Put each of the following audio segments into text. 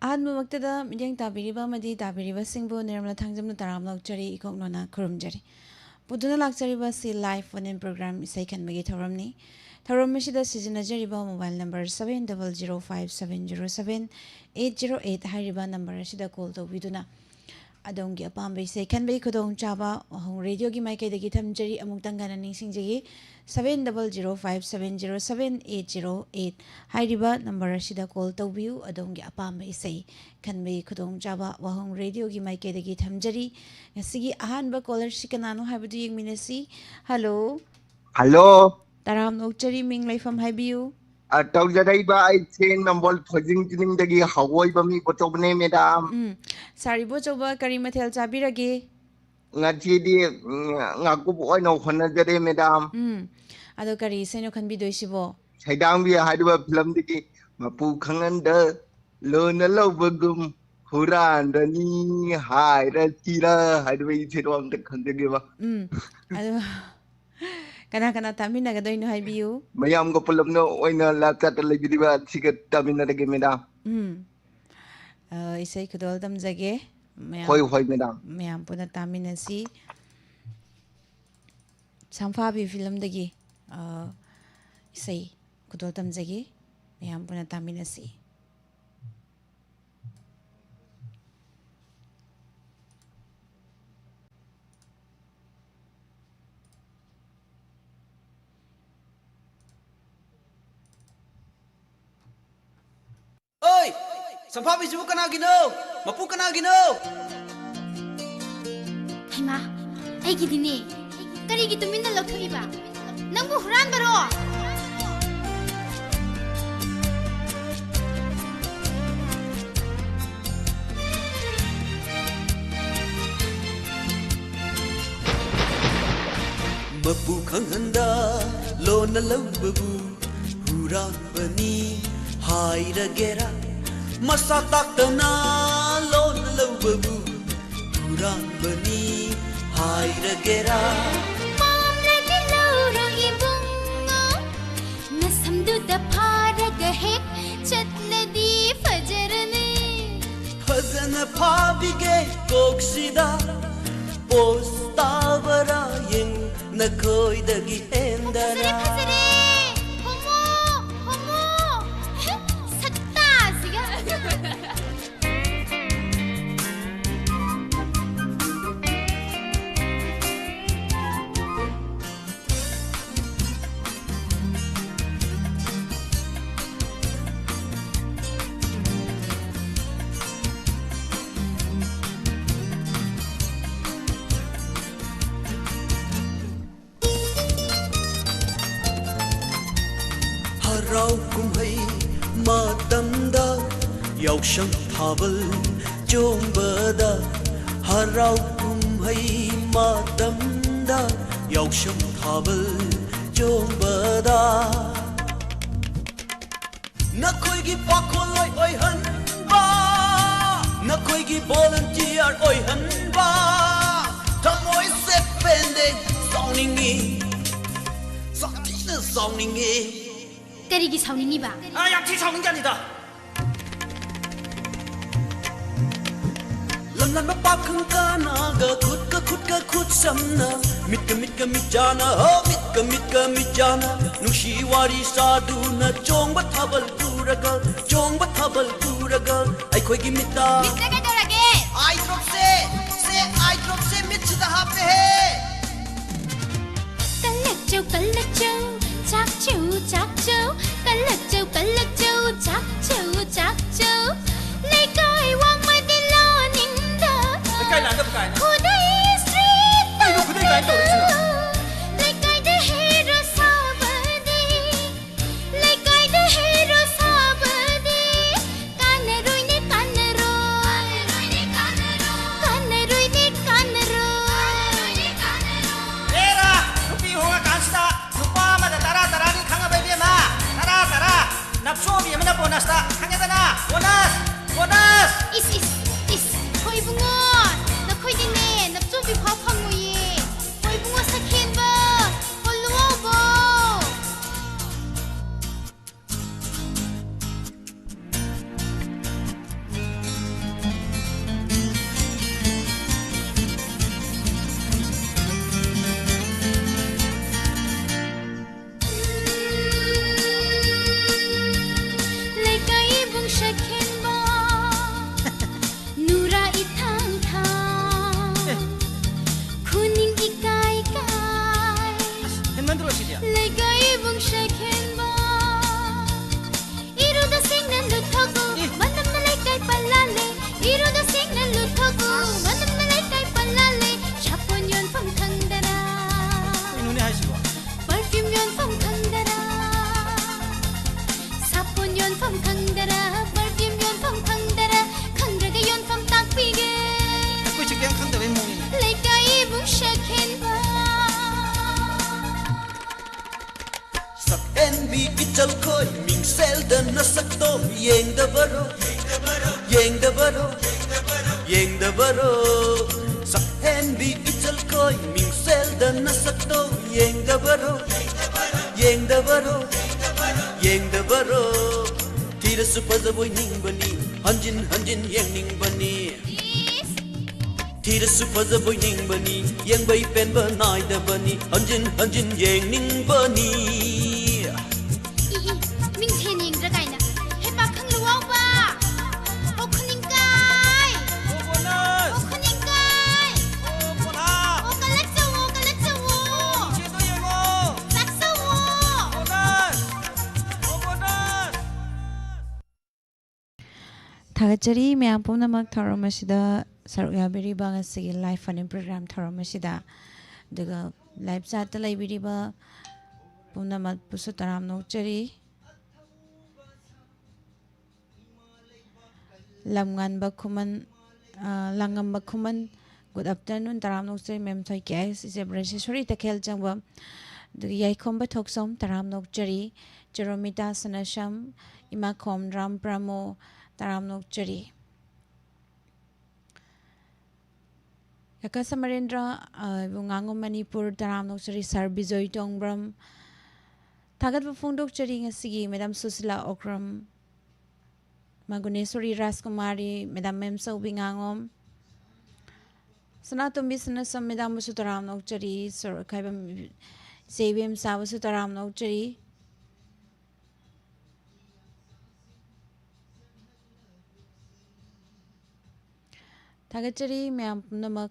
ꯑꯍꯥꯟꯕꯃꯛꯇꯗ ꯃꯤꯠꯌꯦꯡ ꯇꯥꯕꯤꯔꯤꯕ ꯑꯃꯗꯤ ꯇꯥꯕꯤꯔꯤꯕꯁꯤꯡꯕꯨ ꯅꯤꯔꯃꯂꯥ ꯊꯥꯡꯖꯝꯅ ꯇꯔꯥꯝꯅ ꯑꯣꯛꯆꯔꯤ ꯏꯀꯣꯛꯅꯣꯅ ꯈꯨꯔꯨꯝꯖꯔꯤ꯫ ꯄꯨꯗꯨꯅ ꯂꯥꯛꯆꯔꯤꯕ ꯑꯁꯤ ꯂꯥꯏꯚ ꯐꯣꯟ ꯏꯟ ꯄ꯭ꯔꯣꯒ꯭ꯔꯥꯝ ꯏꯁꯩ ꯈꯟꯕꯒꯤ ꯊꯧꯔꯝꯅꯤ꯫ ꯊꯧꯔꯝ ꯑꯁꯤꯗ ꯁꯤꯖꯤꯟꯅꯖꯔꯤꯕ ꯃꯣꯕꯥꯏꯜ ꯅꯝꯕꯔ 7005707808 ꯍꯥꯏꯔꯤꯕ ꯅꯝꯕꯔ ꯑꯁꯤꯗ ꯀꯣꯜ ꯇꯧꯕꯤꯗꯨꯅ ꯑꯗꯣꯝꯒꯤ ꯑꯄꯥꯝꯕ ꯏꯁꯩ ꯈꯟꯕꯒꯤ ꯈꯨꯗꯣꯡꯆꯥꯕ ꯋꯥꯍꯪ ꯔꯦꯗꯤꯑꯣꯒꯤ ꯃꯥꯏꯀꯩꯗꯒꯤ ꯊꯝꯖꯔꯤ꯫ ꯑꯃꯨꯛꯇꯪ ꯉꯟꯅ ꯅꯤꯡꯁꯤꯡꯖꯒꯤ 7005707808 ꯍꯥꯏꯔꯤꯕ ꯅꯝꯕꯔ ꯑꯁꯤꯗ ꯀꯣꯜ ꯇꯧꯕꯤꯌꯨ꯫ ꯑꯗꯣꯝꯒꯤ ꯑꯄꯥꯝꯕ ꯏꯁꯩ ꯈꯟꯕꯒꯤ ꯈꯨꯗꯣꯡꯆꯥꯕ ꯋꯥꯍꯪ ꯔꯦꯗꯤꯑꯣꯒꯤ ꯃꯥꯏꯀꯩꯗꯒꯤ ꯊꯝꯖꯔꯤ꯫ ꯉꯁꯤꯒꯤ ꯑꯍꯥꯟꯕ ꯀꯣꯂꯔꯁꯤ ꯀꯅꯥꯅꯣ ꯍꯥꯏꯕꯗꯨ ꯌꯦꯡꯃꯤꯟꯅꯁꯤ꯫ ꯍꯜꯂꯣ ꯍꯜꯂꯣ ꯇꯔꯥꯝꯅ ꯑꯣꯛꯆꯔꯤ, ꯃꯤꯡ ꯂꯩꯐꯝ ꯍꯥꯏꯕꯤꯌꯨ꯫ ꯇꯧꯖꯔꯛꯏꯕ ꯑꯩꯁꯦ ꯅꯝꯕꯣꯜ ꯊꯣꯏꯖꯤꯡ ꯆꯤꯅꯤꯡꯗꯒꯤ ꯍꯧꯑꯣꯏꯕ ꯃꯤ ꯄꯨꯊꯣꯛꯄꯅꯦ ꯃꯦꯗꯥꯝ꯫ ꯁꯥꯔꯤꯕꯣꯆꯧꯕ ꯀꯔꯤ ꯃꯊꯦꯜ ꯆꯥꯕꯤꯔꯒꯦ? ꯉꯁꯤꯗꯤ ꯉꯥꯀꯨꯞ ꯑꯣꯏꯅ ꯍꯣꯠꯅꯖꯔꯦ ꯃꯦꯗꯥꯝ꯫ ꯑꯗꯣ ꯀꯔꯤ ꯏꯁꯩꯅꯣ ꯈꯟꯕꯤꯗꯣꯏꯁꯤꯕꯣ? ꯁꯩꯗꯥꯡꯕꯤ ꯍꯥꯏꯔꯤꯕ ꯐꯤꯂꯝꯗꯒꯤ ꯃꯄꯨ ꯈꯪꯍꯟꯗ ꯂꯣꯟꯅ ꯂꯧꯕꯒꯨꯝ ꯍꯨꯔꯥꯟꯗꯅꯤ ꯍꯥꯏꯔꯁꯤꯔ ꯍꯥꯏꯔꯤꯕ ꯏꯁꯩꯗꯣ ꯑꯝꯇ ꯈꯟꯖꯒꯦꯕ꯫ ꯑꯗꯣ ꯀꯅꯥ ꯀꯅꯥ ꯇꯥꯃꯤꯟꯅꯒꯗꯣꯏꯅꯣ ꯍꯥꯏꯕꯤꯌꯨ꯫ ꯃꯌꯥꯝꯒ ꯄꯨꯜꯂꯞꯅ ꯑꯣꯏꯅ ꯂꯥꯏꯞ ꯆꯥꯠꯇ ꯂꯩꯕꯤꯔꯤꯕ ꯁꯤꯒ ꯇꯥꯃꯤꯟꯅꯔꯒꯦ ꯃꯦꯗꯥꯝ꯫ ꯏꯁꯩ ꯈꯨꯗꯣꯜ ꯇꯝꯖꯒꯦ, ꯍꯣꯏ ꯍꯣꯏ ꯃꯦꯗꯥꯝ꯫ ꯃꯌꯥꯝ ꯄꯨꯟꯅ ꯇꯥꯃꯤꯟꯅꯁꯤ꯫ ꯁꯝꯐꯥꯕꯤ ꯐꯤꯂꯝꯗꯒꯤ ꯏꯁꯩ ꯈꯨꯗꯣꯜ ꯇꯝꯖꯒꯦ, ꯃꯌꯥꯝ ꯄꯨꯟꯅ ꯇꯥꯃꯤꯟꯅꯁꯤ꯫ Oi! Sampabi sibu kanagino! Mapu kanagino! Haima, aigidini. Karigi tuminna lauthoiba? Nangbu huranbaro? Mapu kanghanda lona laubabu huranbani hairagera masa taktana lona laubabu huranbani hairagera Mamragi lauro ibungo nasamduda pharaga hek chatladi fajarane Fazana phabige koksida postavara yeng nakoidagi hendara Fazare homo homo satta siga Harau kumhai matamda yausam thabal chombada Harau kumhai matamda yausam thabal chombada Nakoi gi pakoloi oi hanba Nakoi gi volunteer oi hanba Tamoi se pende soningi Sakina soningi Karigi saunini ba? 양치 사운자니다. lamlan mapakang kanaga kutka kut samna mitka mitjana oh mitka mitjana nushi wari saduna chong bathabal puraga ai khoi gi mita Mitra ka dorage? ai drop se mitda hape he Kalachau chakchau kalachau chakchau Lai kai wang mai di lo ninda kai lan da kai Kudai street ai no kudai kai to ri Lai kai de hero sabadi Lai kai de hero sabadi Kanaroi ne era nupi honga kansta nupa ma da tara ni khanga bai be ma tara napso bi mana bonus ta khanga da na bonus Is Hoy bungo Na koy dine Napso bi phao phang mo ye Hoy bungo sa khen ba Holuo bo baro yeng da baro sakhen bi ichal koi ming sel da na sakto yeng da baro tira su paza boy ning bani hanjin yeng ning bani tira su paza boy ning bani yeng bai pen ba nai da bani hanjin yeng ning bani Ming chen yeng ra kai na he pa khang lu wa ba o khning kai o khning kai o kalat sa wo che to yeng wo sak sa wo Thagachari myam pumnamak tharamashida sarukya biriba ngasigi live funding program tharamashida daga live chat ta laibiriba pumnamak pusu taram nokchari lamngan bakhuman langam bakhuman good afternoon taram nokchari mem thoi kais is a brashishori takhel changba daga yaikhom ba thoksom taram nokchari Jeromita Sanasham Imakhom Ram Pramo Taram Nokchari Kaka Samarendra Bungango Manipur Taram Nokchari Sar Bijoy Tongbram Thagat Bufung Dokchari Ngasigi Madam Susila Okram Maguneswari Raskumari Madam Memso Bingangom Sanatumbi Sanasam Madam Sutaram Nokchari Sir Kaibam Savim Savasutaram Nokchari Thagachari myam pumnamak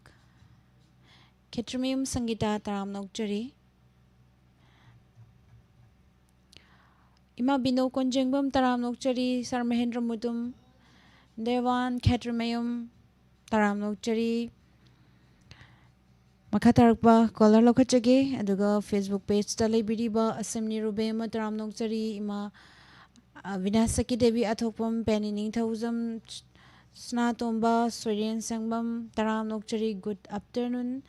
Ketramium Sangita Taram Nokchari Ima Bino Konjengbam Taram Nokchari Sar Mahendra Mudum Devan Ketramayum Taram Nokchari Makatarakba Kolar Lokachage Aduga Facebook page Tale Bidiba Assembly Rubema Taram Nokchari Ima Vinasaki Devi Athopam Penning Thousand Snatomba Sweden Sangbam Taram Nokchari good afternoon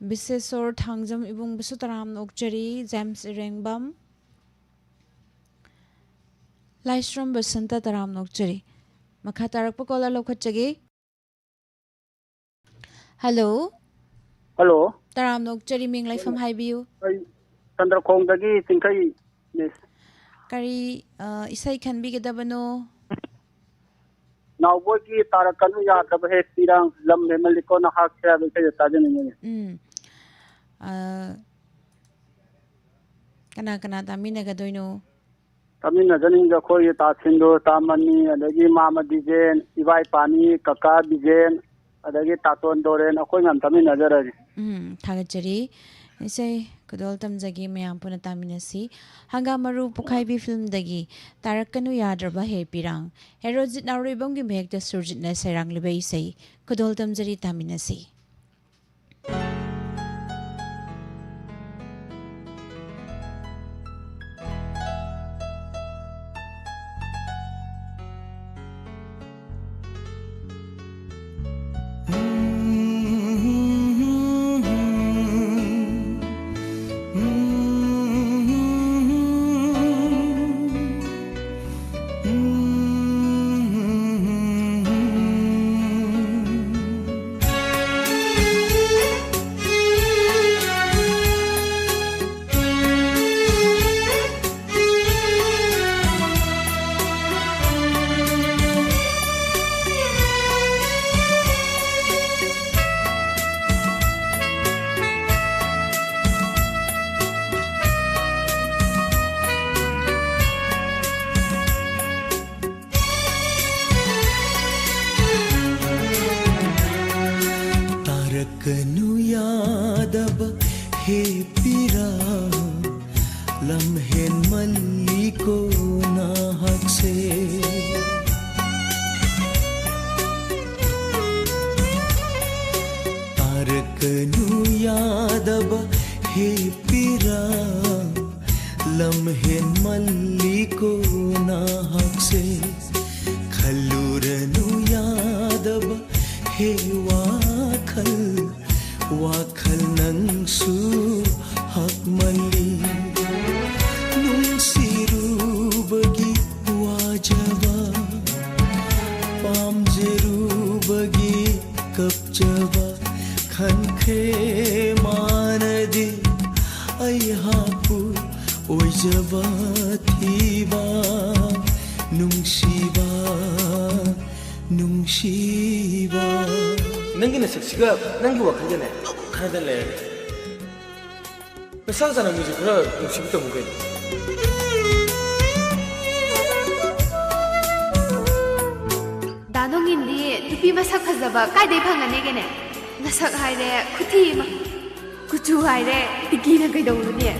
Bisesor Thangjam Ibung Bisu Taram Nokchari James Irengbam Livestream Basanta Taram Nokchari Makatarakpa Kola Lokachage Hello Taram Nokchari Ming Life from Highview Chandra Kong Dagi Tinkai yes Kari Isai can be Gedabano Now boki tarakanu ya tabahe pirang lam memeliko na hak saya bekai tajan ini. Kana tami nagadoino. Kami na janing jako ye tasindo tamani adagi mama dijen ibai pani kaka dijen adagi taton doren ako ngam tami na jarari. Thagachari isai Kudol tamjagi mayam puna taminasi hangamaru pukhaibi film dagi tarakanu yadraba he pirang herojit naribam gi mekta surjit na serang libai sei Kudol tamjari taminasi Wakal nangsu hak mali nung siru bagi wajah पामजरूबगी कपचबा खनखे मानदी अयहापु ओइजबा थीबा नुंगशीबा नुंगशीबा नंगी नसक्सिगा नंगी वखलजने खरदा लेरे नसा जाना मिजु खरा नुंगसिबु तमुगे दानोंगिंदी तुपी मसक फजबा कायदे फंगनेगेने नसक हायरे खुथीमा कुचु हायरे तिकीना कइदौलुने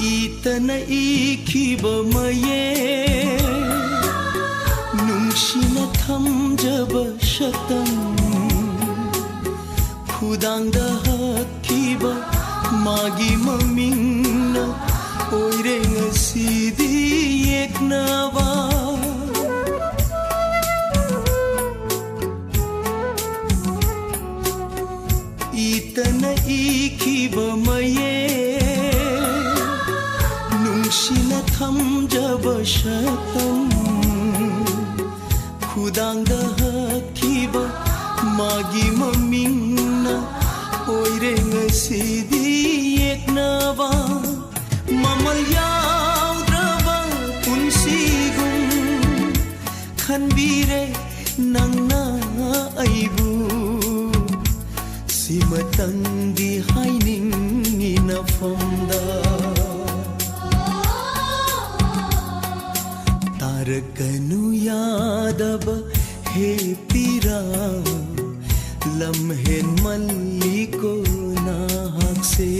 इतना इखिबा मये नुंगशिना थमजबा शतम खुदांगदा हक्किबा मागी ममिंगना ओइरे ngasidi yeknawa itana ikhiba maye nungshina thamjaba shatam khudangda hakhiba magi mamingna oire ngasidi yeknawa mamal yaudrba punsigum khanbire nangna aibu simatangdi haining nina famda tarakanu yadaba he pira lamhen malliko na hakse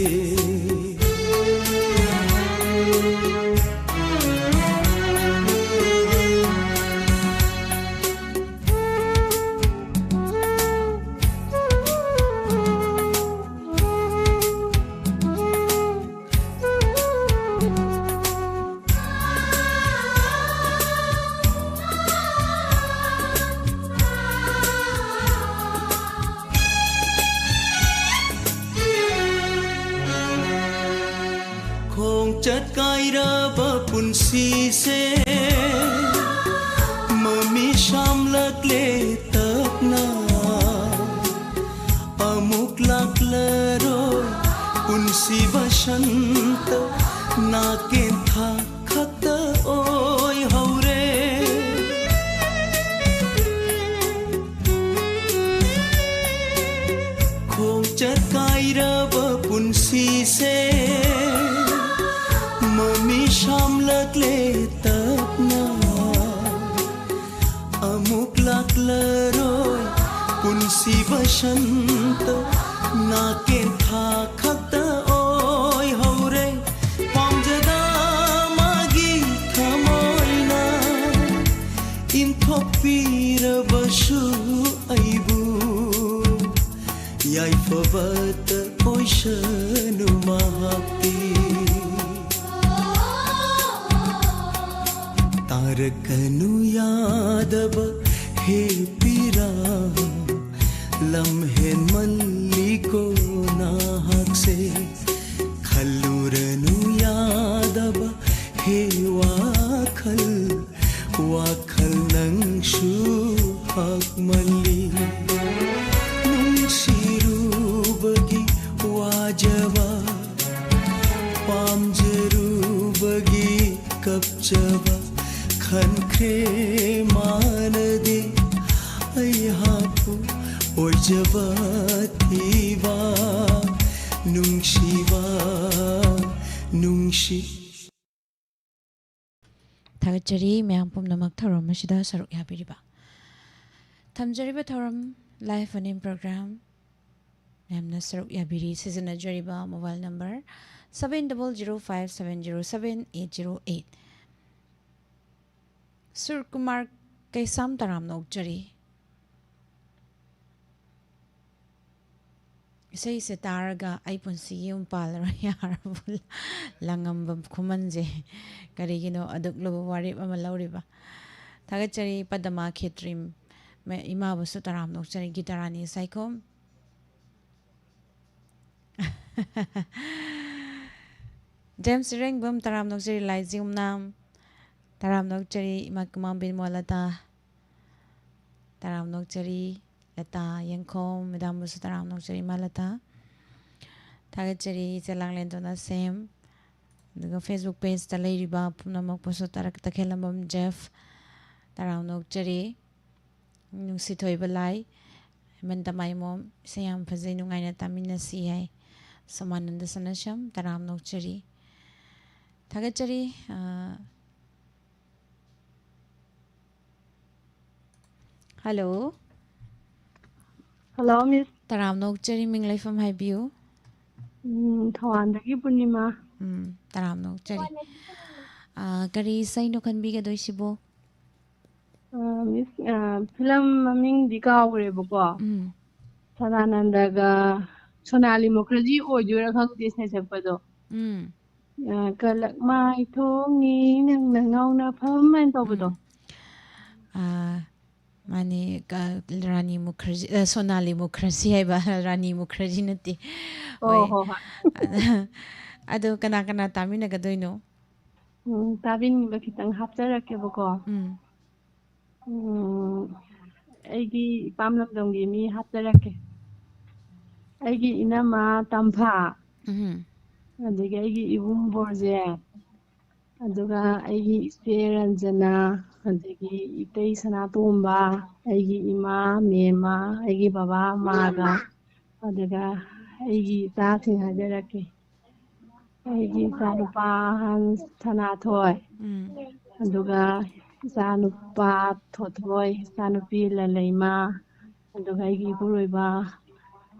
chật cai ra ba punsi se mami sham lak le tak na amuk lak laro punsi bashant na ken tha khata oi haure khong chật cai ra ba punsi se mami sham lak le tak na amuk lak laroi punsi bashant na ken tha khakta oi haure pamjada magi thamoina in thopira basu aibu yai favat oishanu mahati tarakanu yadaba he pira lamhen malliko na hakse khalluranu yadaba he wakhal wakhal nangshu hak malli nungsirubagi wajaba pamjarubagi kapchaba खनखे मानदे अयहापु ओइजबा थीबा नुंगशिबा नुंगशि थागचरी ma'am पुमनमक थौरम असिदा सरुक याबिरिबा थमजरिबा थौरम लाइव फोन प्रोग्राम मैमना सरुक याबिरी सिजना जरिबा मोबाइल नंबर 7005707808 सुर कुमार कैसाम तराम नोकचरी इसे से तारगा आई पुंसी युम पालर यारबुल लंगम खुमनजे करिगिनो अदुक लब वारिब अमा लौरिबा थागचरी पदमा खेत्रिम मैं इमा Basu तराम नोकचरी गिटारानी Saikhom James Rengbum taram nokjeri laizim nam taram nokjeri imakumam bin molata taram nokjeri lata yangkom madam busu taram nokjeri malata thagacheri chelang lendona sem daga Facebook page ta leiriba punamak busu tarak takhelambam Jeff taram nokjeri nungsi thoiba lai mantamai mom sayam phajai nungaina tamina si hai samananda sanasham taram nokjeri thagacheri hello hello miss taram nokjeri minglai fam haibiu thawandagi punima taram nokjeri kari saino khanbi ga doisibo miss film maming dikawre bako Sadanandaga Sonali Mukherjee oidura khangti sai sakpado kalak mai thongi nang nangauna phamman tawbado mani Rani Mukherjee Sonali Mukherjee hai ba Rani Mukherjee nati ho ado kana kana tamina ga doino tabin ba kitang hapjarake bako aigi pamlamdonggi mi hapjarake aigi inama tampha adigi aigi ibum borje aduga aigi Ranjana adigi itei Sanatomba aigi ima mema aigi baba maga aduga aigi ta thing hajarake aigi sanupa Thanathoi aduga sanupa Thothoi sanupi Lalaima aduga aigi ipuroiba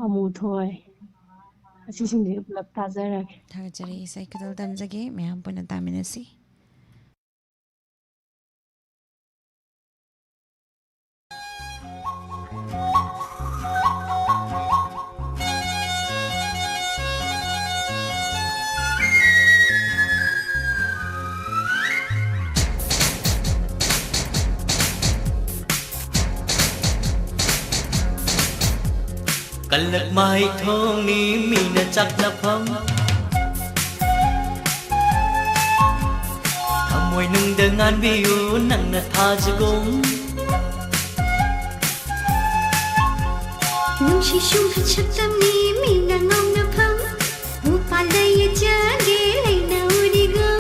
Amuthoi asisingde ulap tajarake thagacheri sai kadal damjage meham puna taminasi Kalak mai thong ni mina chak na pham Thamoi nung dengan biu nang na tha jagong Nung shi shung hat shatam ni mina ngom na pham Upa lay jage lay na udiga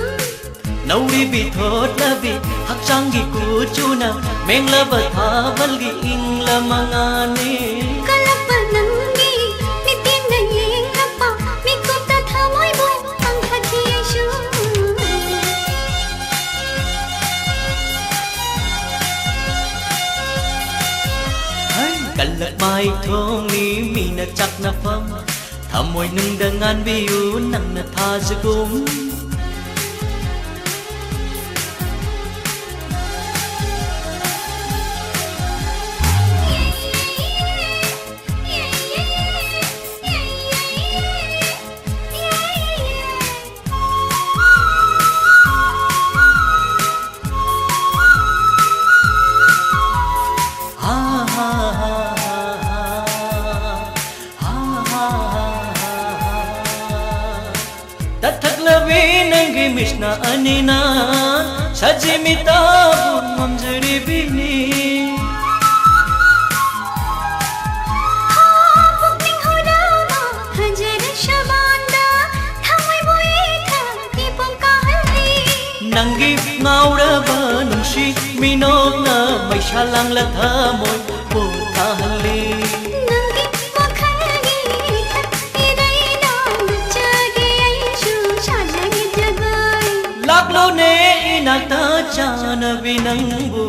Nauri bi thot la bi hak chang gi ku chu na meng la ba tha bal gi ing la mangane Kalak mai thong ni mina chak na pham Thamoi nung dengan biu nang na tha jagong Mishna anina sajimita mamjari bini Pukning hodama hajar shabanda Thamai boitha tipong kahaldi Nangi ngaura ba nungshi minok na may shalang la thamoy po kahali Nangi makhalgi tha iday na jage aishu shajagi jagai Laklo ne inakta chana binangbu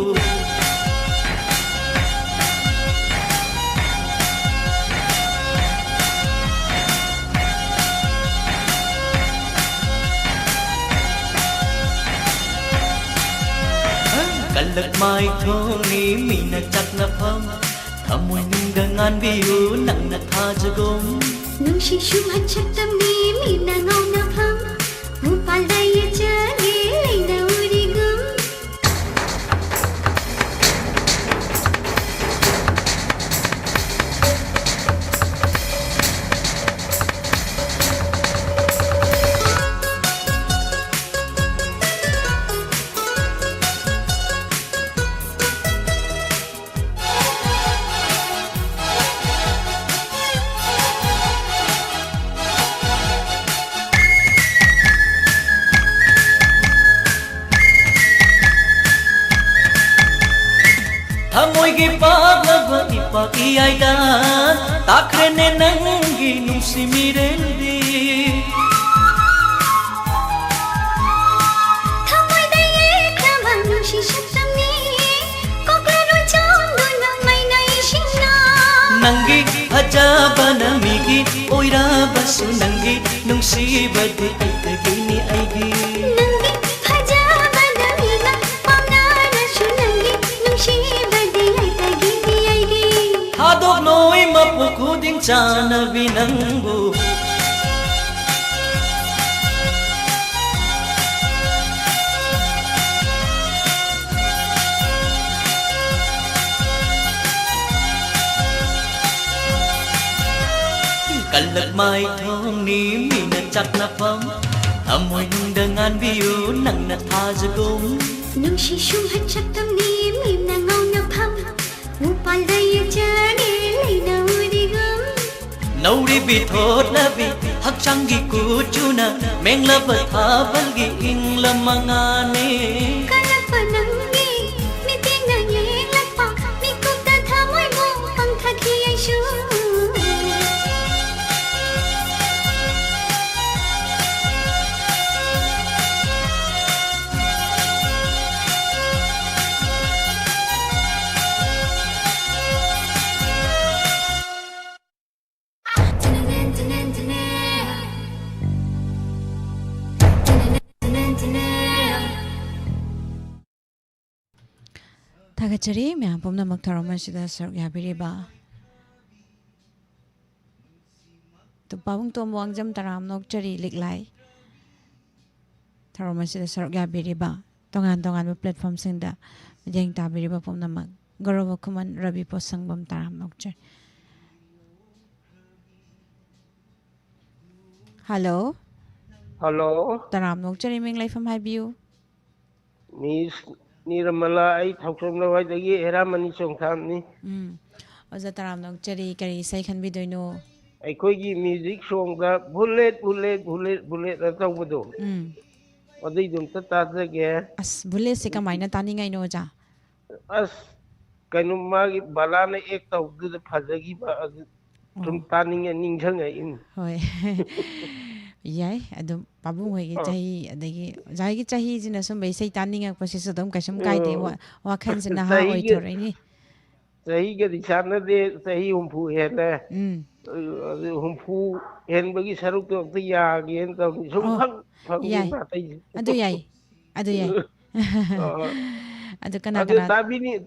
Kalak mai thong ni mina chak na pham Thamoi nung dengan biu nang na tha jagong Nung shi shung hat shatam ni mina ngom na pham Upa lay jage lay na udiga Thamoygi paglaba ipaki aida takrene nangi nungsi mirendi Thamoy daye klamang nungsi shatami Koklaro chondo na may naisingna Nangi hajaba namigi oirabasu nangi nungsi badi aitagini aigi Nangi hajaba namiga pamnarasu nangi nungsi badi aitagini aigi Hadok noi mapukuding chanabi nangbu Kalat mai thong ni mina chak na pam Amoy nung dangan biyu nang nathajagum Nungsi shung hachaktam ni mim na ngau na pham Upal daye chani lay na udigam Nauri bithot labi hakchangi kuchuna Mengla bathabalgi ingla mangane Kalapa nangi miting na yelakpa Mikukta thamoy mo pang thaki ay shu Tagachari mya pomna magtharoman sida saruk yabiriba to pawung to muangjam taram nok chari liklai tharoman sida saruk yabiriba tongan platform singda jeng tabiriba pomna mag goroba kuman rabi posangbam taram nok chari Hello Hello taram nok chari minglai from habiu Miss Niramala ay thawsom lawai dagi Heramani Songthamni Oza taram nok chari kari sai khan bidoino ꯑꯩꯈꯣꯏꯒꯤ music ꯁꯣꯡꯗ bullet bullet bullet bullet ꯇꯧꯕꯗꯣ ꯑꯗꯨꯏꯗꯨ ꯑꯝꯇ ꯇꯥꯖꯒꯦ ꯑꯁ ꯕꯨꯂꯦꯠꯁꯦ ꯀꯃꯥꯏꯅ ꯇꯥꯅꯤꯡꯉꯥꯏꯅꯣ ꯑꯣꯖꯥ ꯑꯁ ꯀꯩꯅꯣ ꯃꯥꯒꯤ ꯕꯂꯥꯅ ꯑꯦꯛ ꯇꯧꯕꯗꯨꯗ ꯐꯖꯈꯤꯕ ꯑꯗꯨ ꯁꯨꯝ ꯇꯥꯅꯤꯡꯉꯦ ꯅꯤꯡꯁꯤꯡꯉꯛꯏꯅꯤ ꯍꯣꯏ ꯌꯥꯏ ꯑꯗꯨꯝ ꯄꯥꯕꯨꯡ ꯍꯣꯏꯒꯤ ꯆꯍꯤ ꯑꯗꯒꯤ ꯑꯣꯖꯥꯒꯤ ꯆꯍꯤꯁꯤꯅ ꯁꯨꯝꯕ ꯏꯁꯩ ꯇꯥꯅꯤꯡꯉꯛꯄꯁꯤꯁꯨ ꯑꯗꯨꯝ ꯀꯩꯁꯨꯝ ꯀꯥꯏꯗꯦ ꯋꯥꯈꯜꯁꯤ ꯅꯍꯥ ꯑꯣꯏꯊꯣꯔꯛꯏꯅꯤ ꯆꯍꯤꯒꯗꯤ ꯆꯥꯟꯅꯗꯦ ꯆꯍꯤ ꯍꯨꯝꯐꯨ ꯍꯦꯜꯂꯦ ꯍꯨꯝꯐꯨ ꯍꯦꯟꯕꯒꯤ ꯁꯔꯨꯛꯇꯣ ꯑꯝꯇ ꯌꯥꯒꯦꯅ ꯇꯧꯅꯤ ꯁꯨꯝ ꯐꯪꯗꯦ ꯑꯇꯩꯁꯦ ꯑꯗꯨ ꯌꯥꯏ ꯑꯗꯨ ꯌꯥꯏ ꯑꯗꯨ ꯀꯅꯥ ꯑꯗꯨ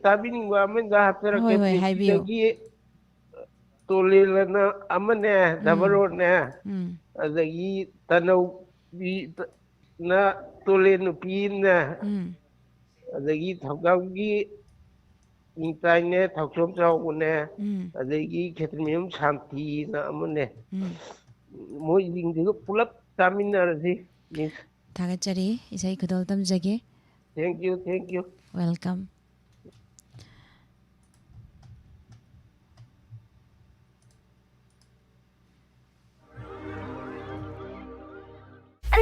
ꯇꯥꯕꯤꯅꯤꯡꯕ ꯑꯃꯗ ꯍꯥꯞꯆꯔꯛꯀꯦ ꯄꯨꯟꯁꯤꯗꯒꯤ ꯇꯣꯂꯦꯜꯅ ꯑꯃꯅꯦ ꯗꯕꯔꯣꯠꯅꯦ ꯑꯗꯒꯤ ꯇꯅꯧꯕꯤꯅ ꯇꯣꯂꯦꯜ ꯅꯨꯄꯤꯅꯦ ꯑꯗꯒꯤ ꯊꯧꯒꯥꯝꯒꯤ ꯅꯤꯡꯇꯥꯏꯅꯦ ꯊꯧꯁꯣꯝ ꯆꯥꯎꯕꯅꯦ ꯑꯗꯒꯤ ꯈꯦꯇ꯭ꯔꯤꯃꯌꯨꯝ ꯁꯥꯟꯇꯤꯅ ꯑꯃꯅꯦ ꯃꯣꯏꯁꯤꯡꯗꯨꯒ ꯄꯨꯂꯞ ꯆꯥꯃꯤꯟꯅꯔꯁꯤ ꯃꯤꯁ ꯊꯥꯒꯠꯆꯔꯤ ꯏꯁꯩ ꯈꯨꯗꯣꯜ ꯇꯝꯖꯒꯦ ꯊꯦꯡꯛ ꯌꯨ ꯋꯦꯜꯀꯝ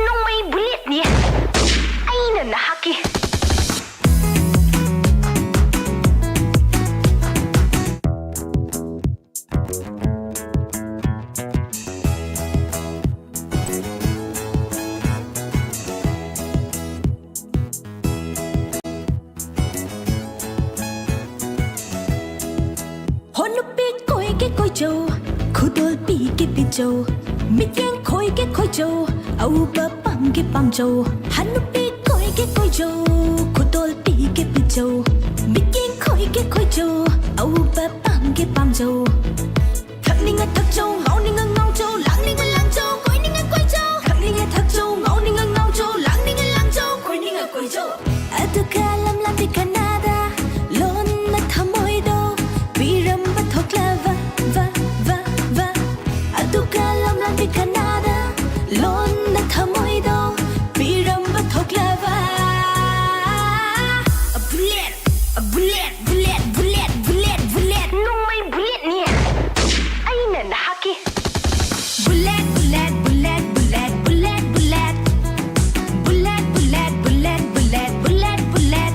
ꯅꯣꯡꯃꯩ ꯕꯨꯂꯦꯠꯅꯤ ꯑꯩꯅ ꯅꯍꯥꯛꯀꯤ Khudol pi ke picho miteng khoi ke khoicho au ba pam ke pamcho hanu pi koi ke khoicho khudol pi ke picho miteng khoi ke khoicho au ba pam ke pamcho thak ninga thak cho ngau ninga ngau cho lang ninga lang cho koi ninga koi cho thak ninga thak cho ngau ninga ngau cho lang ninga lang cho koi ninga koi cho atu kalam lam pi kanada lon na thamoi do piram ba thoklava Canada, lon na thamoy do, piram ba thoklava. A bullet, bullet, bullet, bullet, bullet, bullet. Nung may bullet niya, ay na nahaki. Bullet, bullet, bullet, bullet, bullet, bullet. Bullet, bullet, bullet, bullet, bullet, bullet.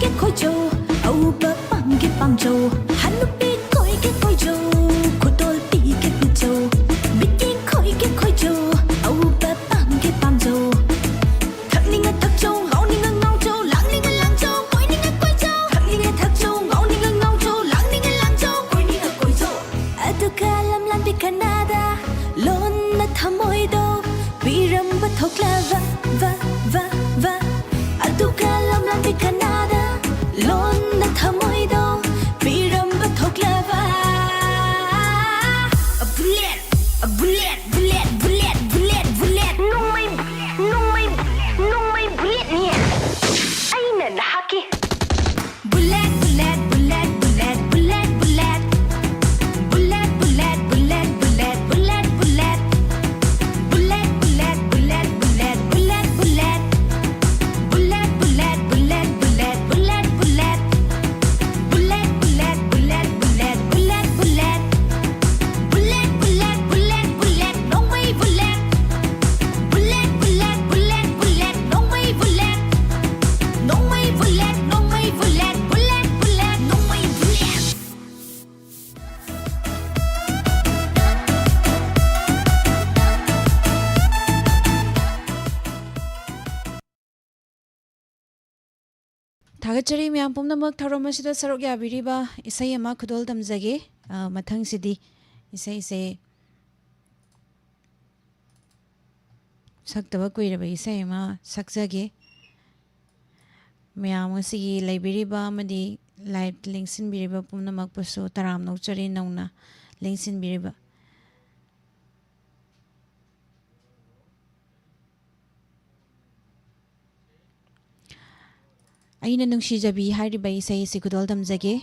के खोई जो औबा palm के palm जो हनुपी कोई के खोई जो खुदोल P के पी जो मिट्टी खोई के खोई जो औबा पाम के पाम जो थकनिंगा थक जो ngau जो langninga lang जो कोई निंगा कोई जो थकनिंगा थक जो ngau जो langninga lang जो कोई निंगा कोई जो अदुका lam di Canada lon na thamoy do biram ba thokla va aduka lam di Canada lon na thamoy do biram ba thokla va a bullet nung may bullet niya ay na nahaki bullet थागचरी ma'am पुमनमक थरोमसिदा सरक याबिरिबा इसै अमा खुदोल दमजगे मथंग सिदी इसै से सक्तबा कुइरबा इसै अमा सक्जगे म्याम सिगी लाइबिरिबा मदि लाइव लिंक्सिन बिरिबा पुमनमक पसु तराम नौचरी नौना लिंक्सिन बिरिबा अइना नुंगसिजबी हारिबा इसै से खुदोल दमजगे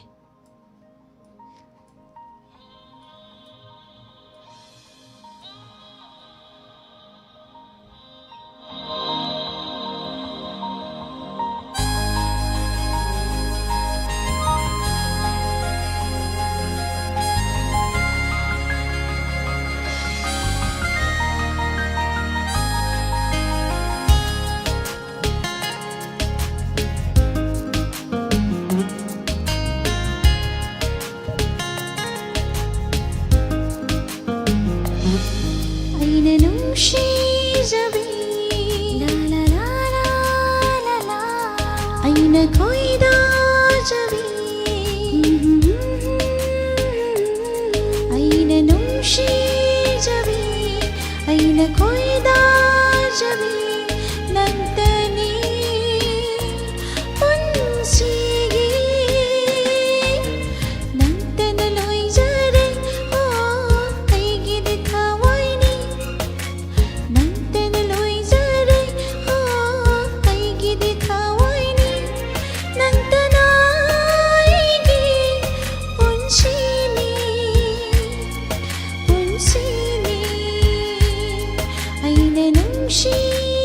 she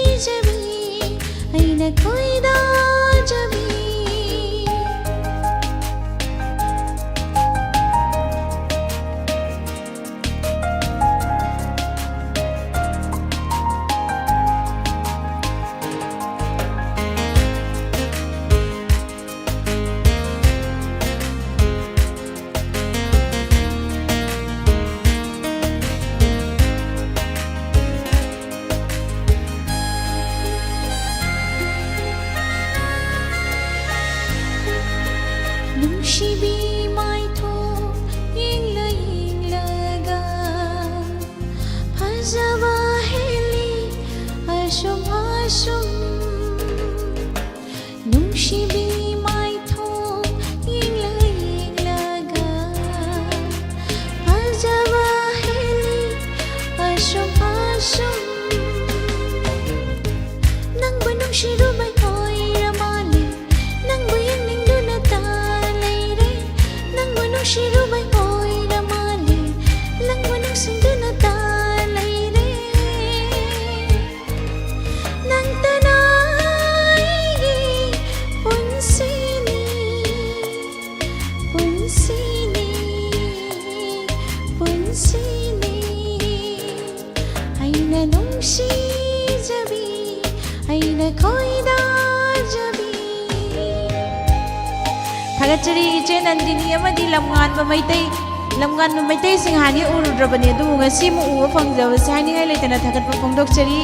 थागतचरी इचे नंदिनी अमदी लमगान बमैतै लमगान बमैतै सिंहानी उरुद्रबने अदुबु ngasi mu uwa fangjaw saningai leitana थागतप फोंदोकचरी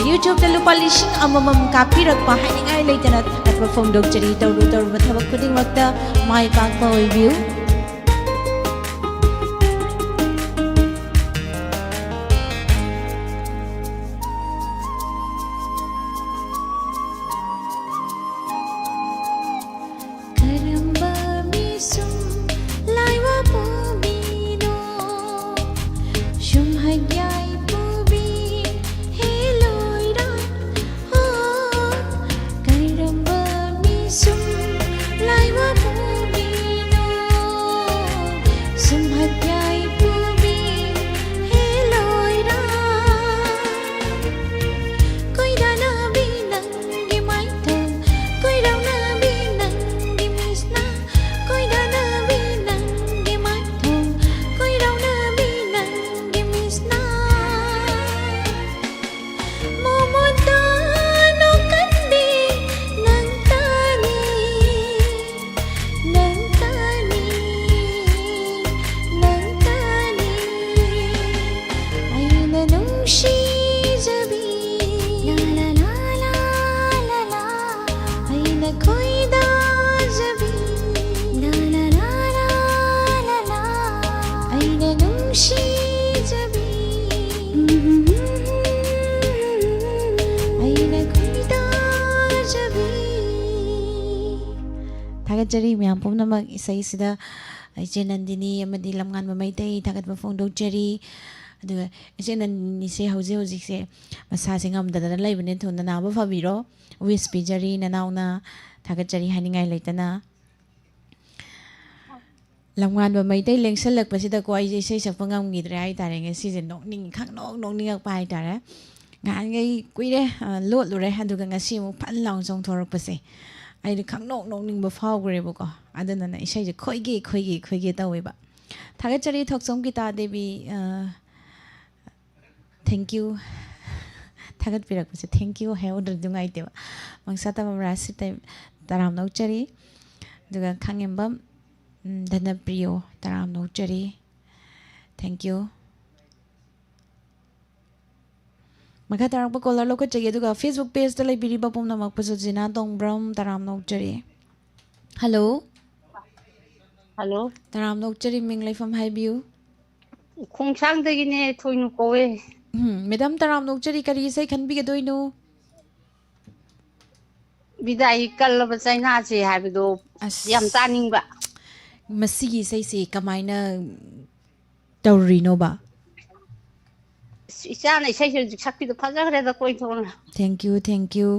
YouTube da lupa lising amamam kapirakpa haningai leitana थागतप फोंदोकचरी तौरु तौरु थबक खुदिंगमक्ता माइ पाकपा ओइबिउ थागतचरी म्याम पुमनमक इसै सिदा इचे नंदिनी अमदी लमगान बमैतै थागतप फोंदोकचरी अदुगा इचे नंदिनी से हौजे हौजिक से मसासे ngamdadana laibane thona naba fabiro wis pijari nanauna थागतचरी हानिंगाई लेतना लमगान बमैतै लेंसलकपसिदा को आइजे इसै सकप ngamgidre hai tare ngasi je nokning khak nokning pa hai tare ngai kuire lot lure aduga ngasi mu phan laung jong thorokpase ai de khak nokning ba faugre boko adana na isai je khoige taweba थागतचरी थोकसोम Gita Devi thank you थागत पिरकपसे thank you है order dungai तेवा मंगसाता ममरासि तै ताराम नौचरी दुगा Khangembam धनप्रियो Taram नौचरी thank you मखा Tarak collar लोक चगे दुगा Facebook page त लै बिरिबा पुमना मकपसो जिना तोंब्रम Taram नौचरी hello hello Taram नौचरी Ming लेफम हाइबिउ खोंसांदगिने थोइनु कोवे madam Taram नौचरी करी से खनबिगदोइनो बिदाई कल्लब चाइना से हाबिदो याम तानिंगबा मसिगी सैसे कमाइना तौरिनोबा इचाना इसैसे सक्पिदो फजगरेदा कोइ थोना थैंक यू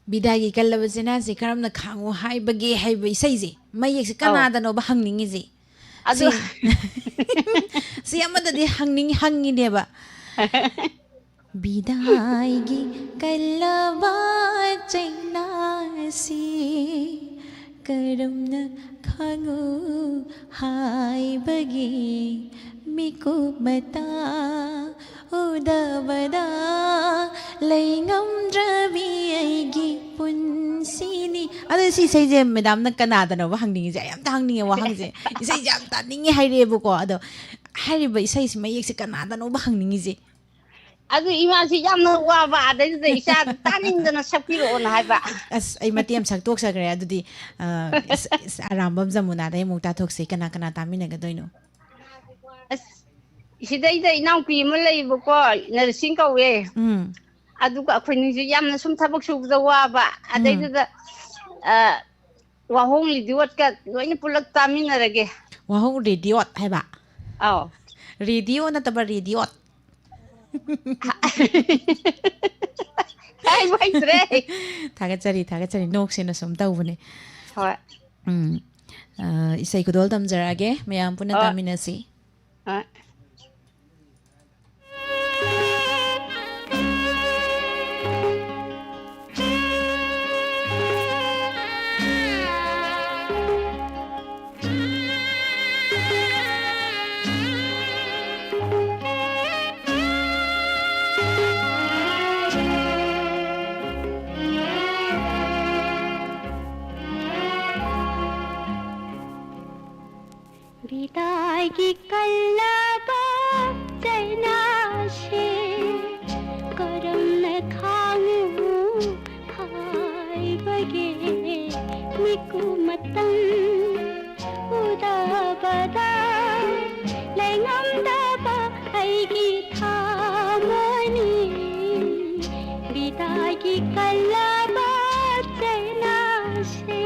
बिदाई कल्लब सेना से करमना खांगो हाइबगे हाइब इसैजे मयेक से कनादनो बा हंगनिंगे जे अदु से अमददि हंगिनेबा बिदाईगी कल्लबा चैनासी करमना खांगो हाइबगे मिको मता उदबदा लैंगमद्रबी आइगी पुंसिनी अदु सी सैजे मैडम न कनादनो वा हंगनिंगे जे याम तांगनिंगे वा हंगजे इसै जाम तानिंगे हाइरेबको अदो हाइरेब इसै से मयेक से कनादनो वा हंगनिंगे जे अदु इमासी यामना वाबा अदैदे इसा तानिंदना सपिरो न हाइबा अस आई मतियम सक्तोक सगरे अदुदी आरामबम जमुना दे मुक्ता थोकसे कना कना तामिनगदोइनो सिदैदा इनाउपी म लैबको नरसिंग कौवे अदुगा अखोइनिजु यामना सुम थबक सुबदा वाबा अदैदुदा वाहोंग लिदिवट का लोइना पुलक तामिनरगे वाहोंग रेडियोट हाइबा आव रेडियो नतबा रेडियोट हाइ भाइत्रे थागतचरी नोक्सेना सुम तौबने होय इसै खुदोल तमजरागे मयाम पुना तामिनसी गी कल्लाबा चैनाशे करम न खांगू हाय बगे मिकु मतंग उदाबदा लैंगमदाबा ऐगी थामनी बिदागी कल्लाबा चैनाशे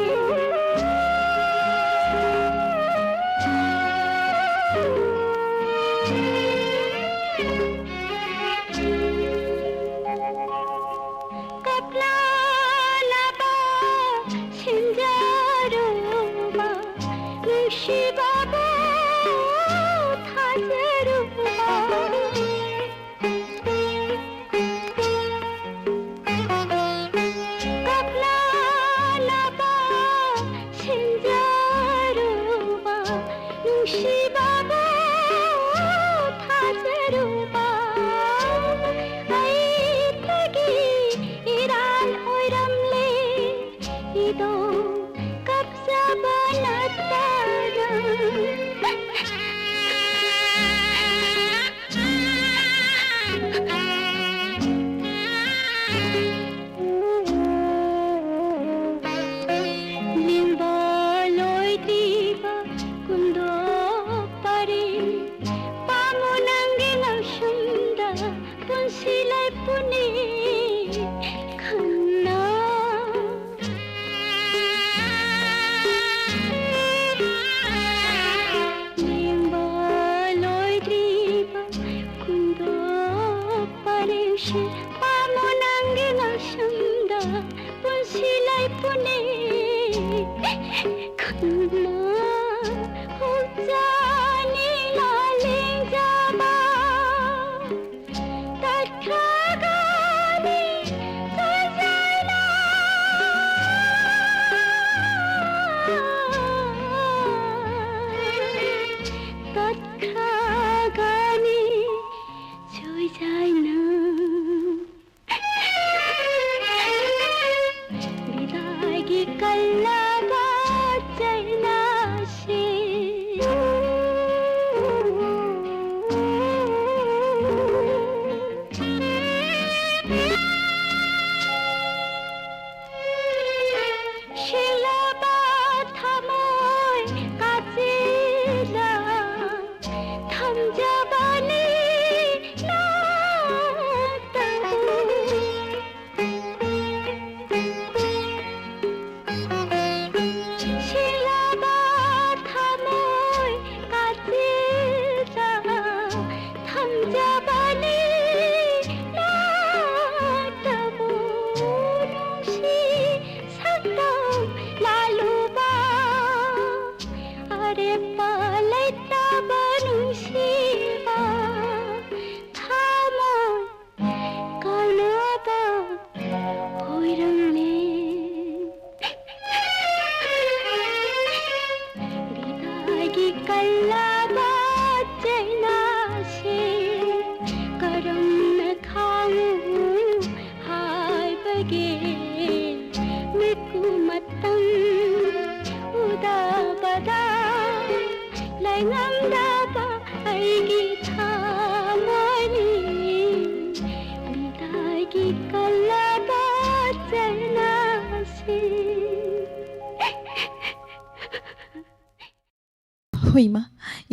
होइमा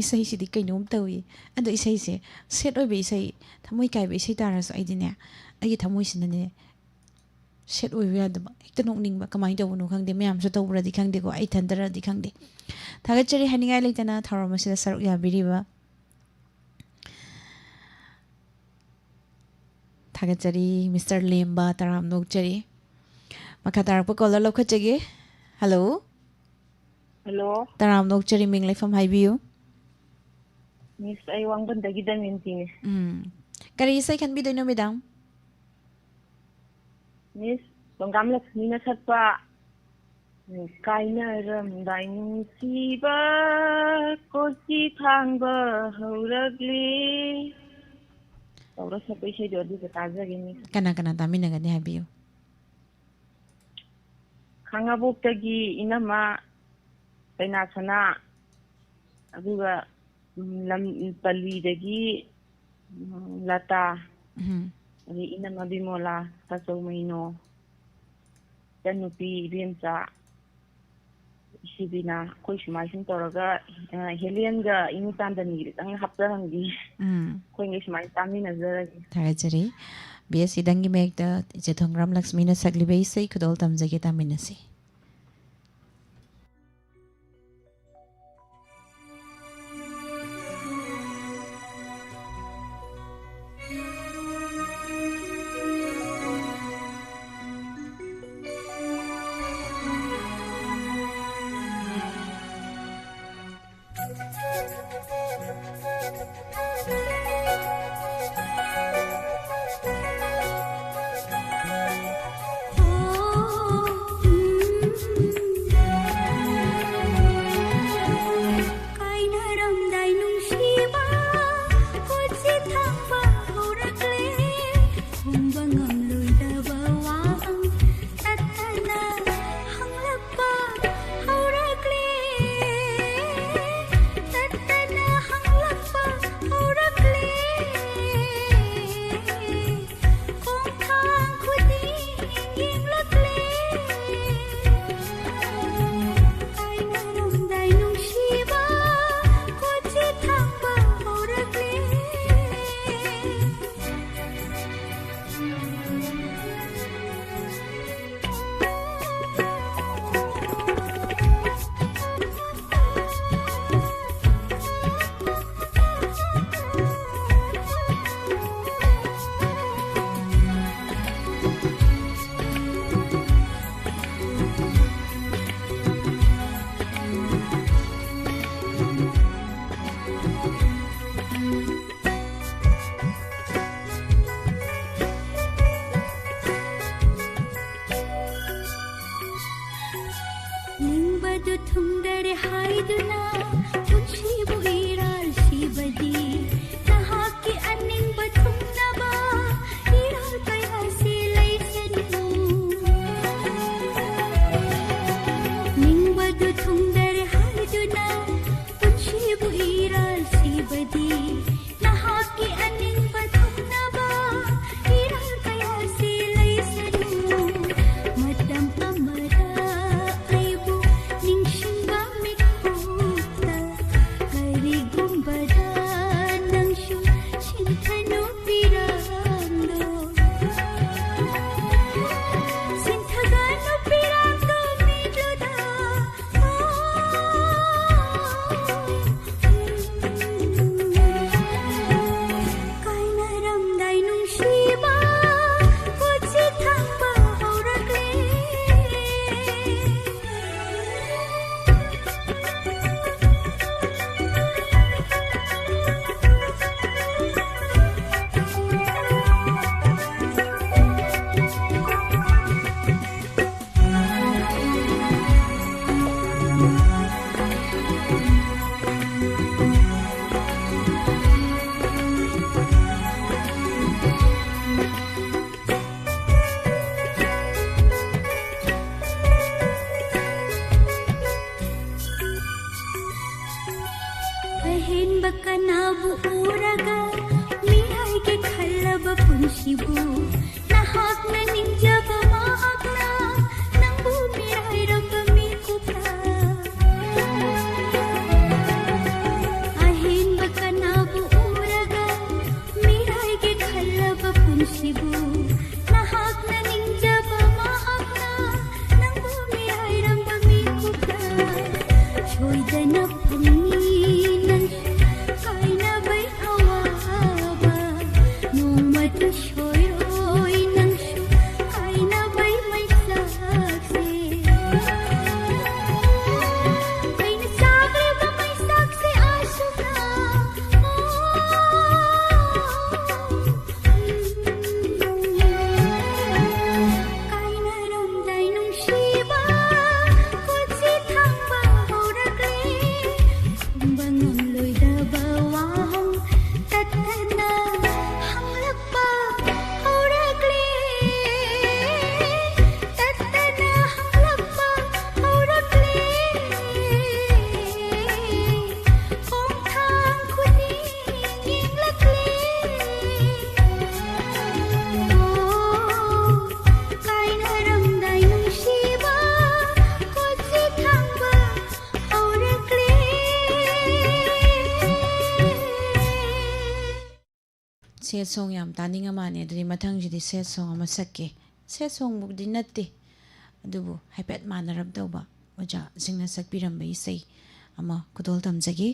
इसै सिदि कैनोम तौई अदो इसै से सेट ओइबे इसै थमोइ काइबे इसै तारस आइदिने आइगी थमोइ सिनने सेट ओइबे यादबा एकत नोकनिंगबा कमाइ तौबनो खंगदे मयामसु तौब्रदि खंगदे को आइ थंदरदि खंगदे थागचरी हनिगाइ लेतना थरमसिदा सरुक याबिरिबा थागचरी मिस्टर लेम्बा तराम नोकचरी मखा तारप कॉलर लौखचगे हेलो हेलो तराम नोकचरी मिंग लेफम हाइबियो मिस आई वांगबंदगी दमिनतिने करी इसै खनबिदोइनो मेदाम मिस बंगाम लक्ष्मीना सत्पा काइनरमदाइ नुसिबा कोसी थांबा हौरगले औरा सबै से जोदी बताजगे मिस कना कना तामिनगने हाइबियो खांगाबोक्तगी इनमा पैनासना अदुगा ꯄꯜꯂꯤꯗꯒꯤ ꯂꯇꯥ ꯑꯗꯩ ꯏꯅꯝꯃ ꯕꯤꯃꯣꯂꯥ ꯇꯥꯆꯧ ꯃꯩꯅꯣ ꯏꯆꯟꯅꯨꯄꯤ ꯏꯕꯦꯝꯆꯥ ꯁꯤꯕꯤꯅꯥ ꯑꯩꯈꯣꯏ ꯁꯨꯃꯥꯏ ꯁꯨꯝ ꯇꯧꯔꯒ ꯍꯦꯂꯦꯟꯒ ꯏꯪꯆꯥꯟꯗꯅꯤꯒꯤ ꯈꯤꯇꯪ ꯍꯥꯞꯆꯍꯟꯈꯤ ꯑꯩꯈꯣꯏꯉꯩ ꯁꯨꯃꯥꯏꯅ ꯇꯥꯃꯤꯟꯅꯖꯔꯒꯦ ꯊꯥꯒꯠꯆꯔꯤ BS ꯏꯗꯪꯒꯤ ꯃꯌꯦꯛꯇ ꯏꯆꯦ ꯊꯣꯡꯒ꯭ꯔꯥꯝ ꯂꯛꯁꯃꯤꯅ ꯁꯛꯂꯤꯕ ꯏꯁꯩ ꯈꯨꯗꯣꯜ ꯇꯝꯖꯒꯦ ꯇꯥꯃꯤꯟꯅꯁꯤ Shoi roi nang shu kai set song याम तानिंग माने अदुदि मथंग जिदि सेट सॉन्ग अमा सक्के सेट सॉन्ग बुकदि नत्ते अदुबु हाइपेट मानरब दौबा ओजा सिंगना सक्पिरम बई सई अमा कुदोल तमजगी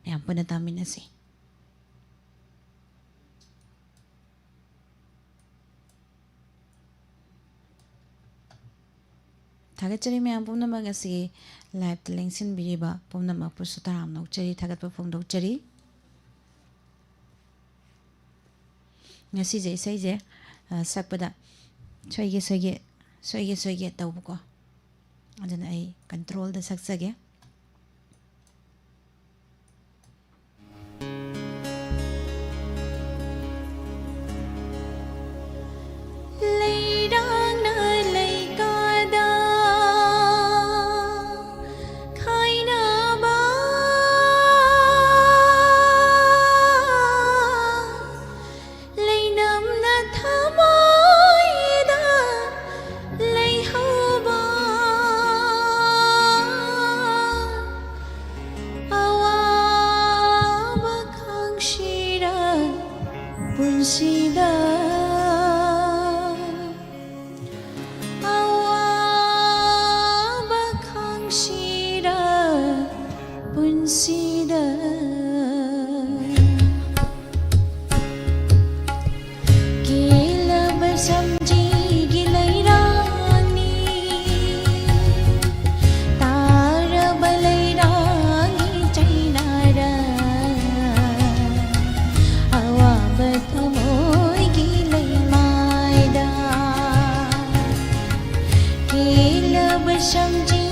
याम पना तामिनसी थागतचरी मैम पुनमक असि live लेंसिन बिरिबा पुनमक पुसुताराम नौचरी थागतप फोंदोकचरी ngasi je sai je sakpada soige tawbuko adana ai control da saksage leidang na leikada khaina ba leinam na thamoida leihaba awaba khangshira punsida awaba khangshira punsida समझी गिलैरानी तार बलैरानी चैनारा अवाबत मोय गिलै मायदा Caleb समझी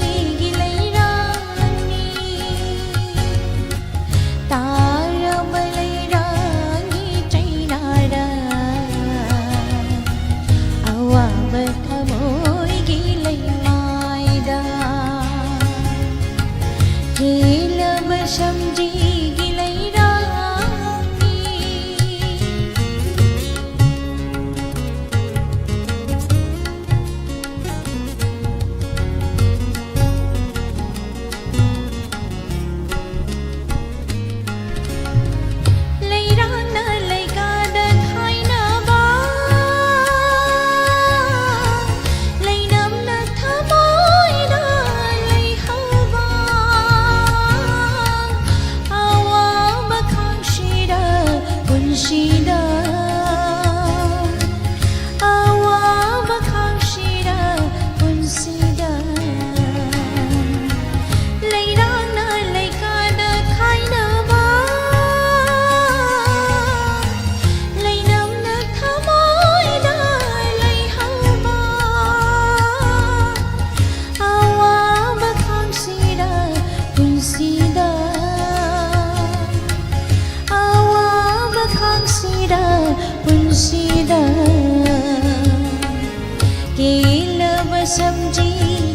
गिलैरानी तार बलैरानी चैनारा awabak moy gilay maida kilab samji gilay rani leirana leikada khaina ba leinam na thamoida leihaba awaba khangshira punshida awaba khangshira punsida leirana leikada khaina ba leinam na thamoida leihaba awaba khangshira punsida awaba khangshira punsida kilab samji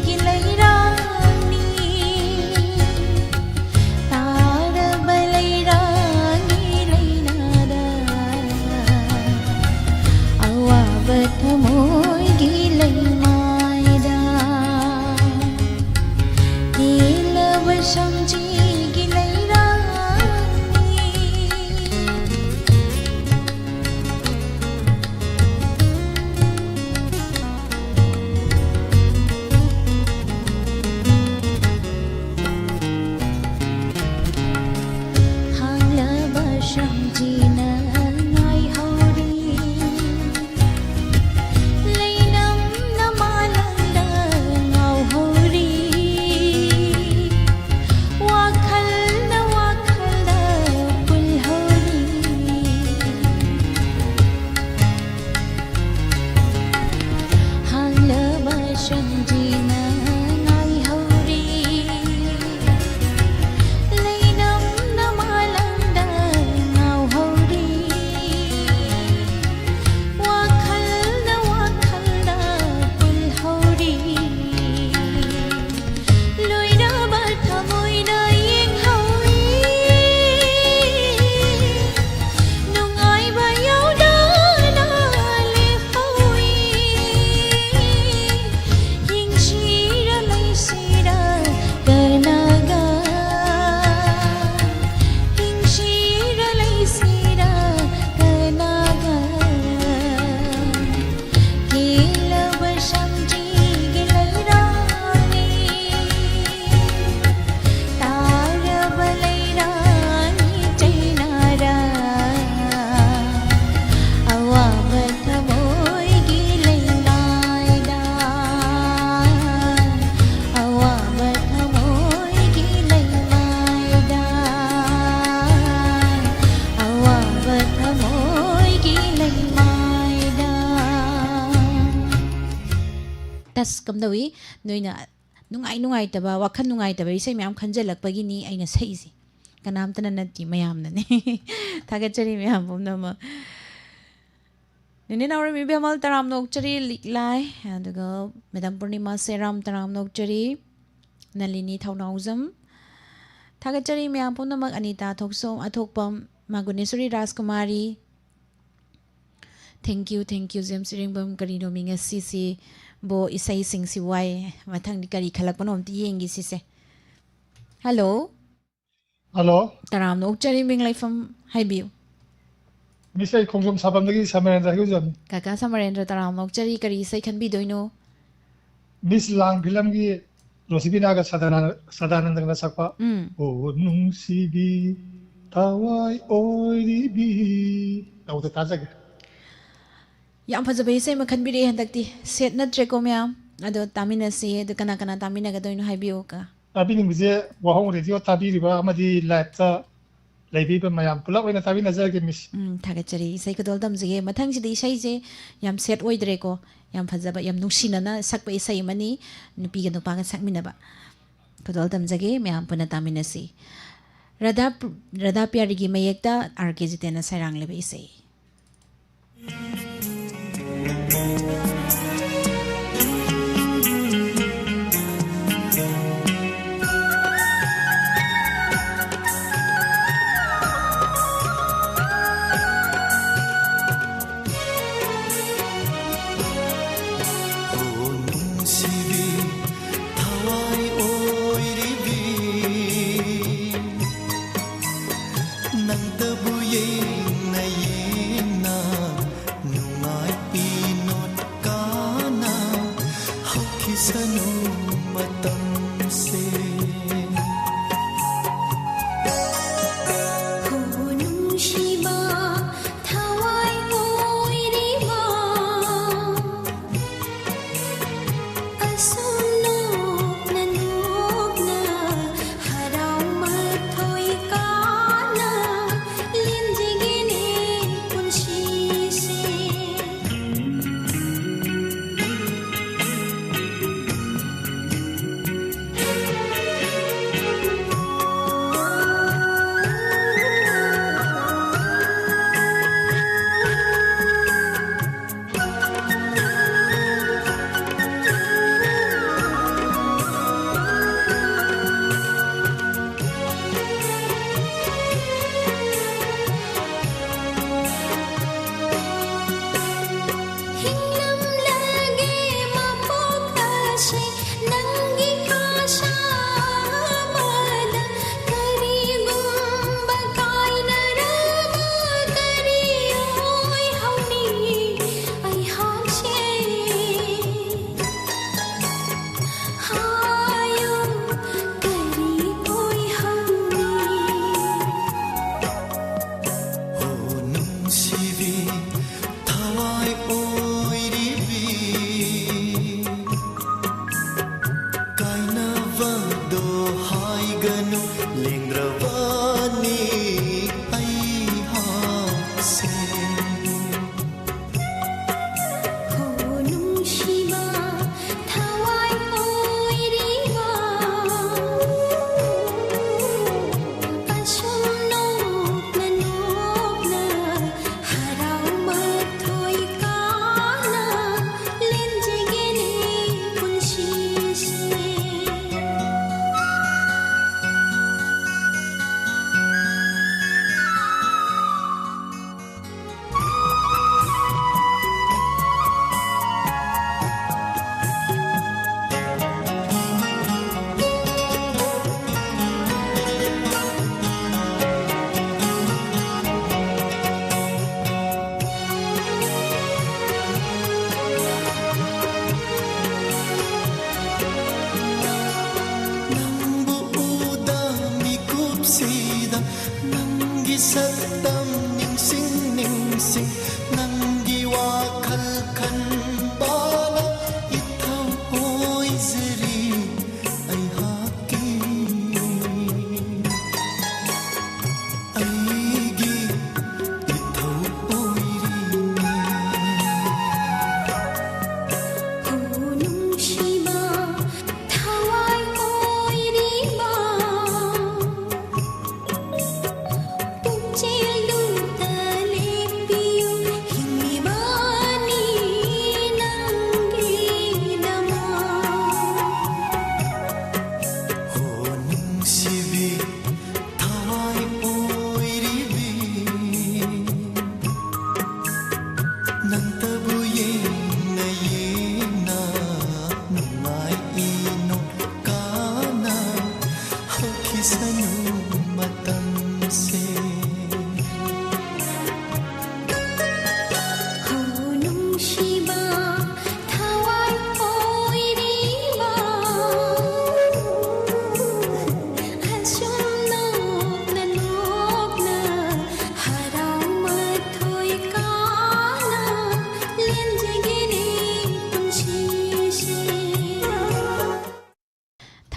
gilairani तार बलैरानी लैनादा awabak moy gilay maida kilab samji gilairani कमदवी नोइना नुंगाई तबा वाखन नुंगाई तबा इसे ma'am खंजलकपगिनी अइना सईजे कनामतना नत्ती मयामनने थागचरी मैम पुनम निने नावरे मी बेमल तराम नोकचरी लिखलाय अदुगा मैडम पूर्णिमा सेराम तराम नोकचरी नलिनी थौनाउजम थागचरी मैम पुनमक Anita Thoksom Athokpam Maguneshwari Rajkumari thank you James Ringbam करीनो मिंग सीसी बो इसई सिंग सी वाई मथंग करी खलकपन ओमती येंगी सीसे हेलो तराम नोकचरी मिंग लाइफम हाइबियो मिसै खोंजोम साबमदगी समरेंद्र हिउजम काका समरेंद्र तराम नोकचरी करी इसई खनबी दोइनो मिस लांग फिल्म की रोसिबिना का सदानंद का सकपा ओ नुंसीबी तावाई ओइरिबी औते ताजगे याम फजबे इसई मखनबिरे हंदक्ति सेट नत्रेको मैम अदो तामिनसी अदो कना कना तामिनगा दोइनो हाइबियो का ताबिनिंग बिजे वाहों रेडियो ताबिरिबा अमदी लाइव लेबीबा मयाम पुलप ओइना ताबिनजगे मिस थागचरी इसई खदोल दमजगे मथंग सिदि इसई जे याम सेट ओइद्रेको याम फजबा याम नुक्सिनना सकपा इसई मनी नुपीगा नुपागा सकमिनबा खदोल दमजगे मैम पुना तामिनसी रदा प्यारीगी मयेक्ता आरके जितेना सैरांग लेबे इसई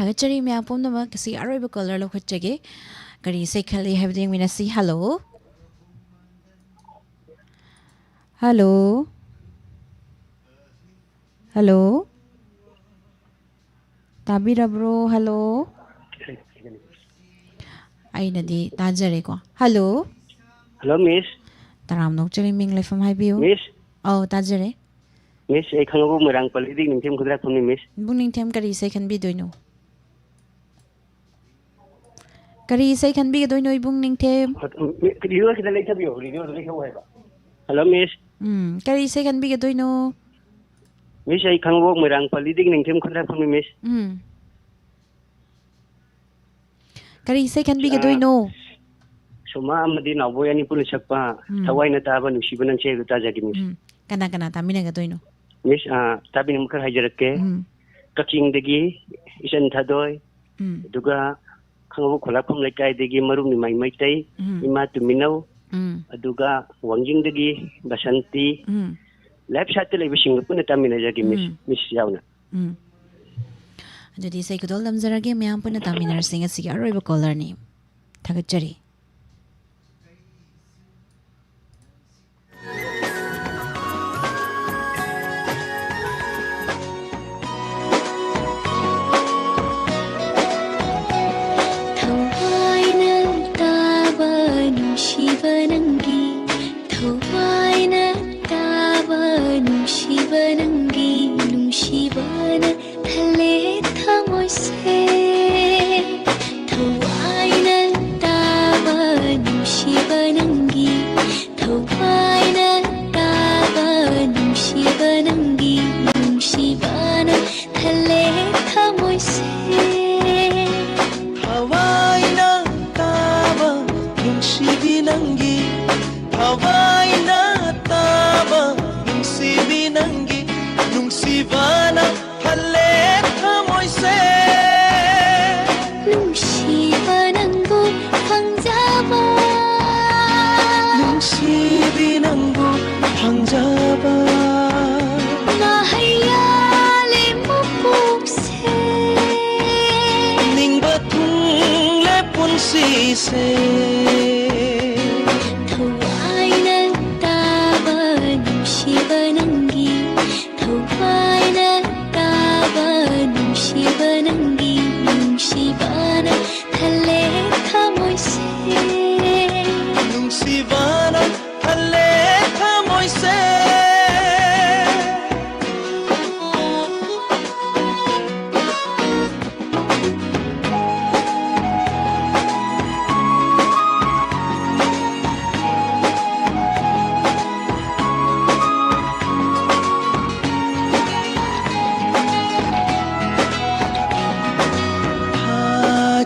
थागतचरी मैम पुनमक कसी अरोइब कलर लौखटजगे करी से खले हैबदे मिनसी हेलो हेलो हेलो ताबिरब्रो हेलो आइनदी ताजरेको हेलो हेलो मिस तराम नोकचरी मिंग लेफम हाइबियो मिस औ ताजरे मिस ए खंगबो मोरांग पलिदि निंथेम खुद्रा फमनि मिस बुनिंग थेम करी से खनबि दोइनो करी से खनबि दोइनो इबुंग निंग थेम रियो खिदा लेथबियो रियो लेखौ हायबा हेलो मिस करी से खनबि दोइनो मिस ए खंगबो मोरांग पलिदि निंथेम खुद्रा फमनि मिस करी से खनबि दोइनो सोमा अमदि नावबोयानि पुन सकपा थवाइना ताबा नुसिबा नंसे ताजागि मिस कना कना तामिना दोइनो मिस ताबिन मखर हाइजरके ककिंग दगी इसन थादोय दुगा खंगबो खोलाफम लेकाइदगी मरुमनि माइ मैतै इमा तुमिनौ अदुगा वांजिंग दगी बसंती लेफ्ट साइड ले बिसिंग पुन तामिना जागी मिस यावना जदि से कुदोल लमजरगे म्याम पुन तामिनर सिंग असि अरोइब कॉलर नि थागतचरी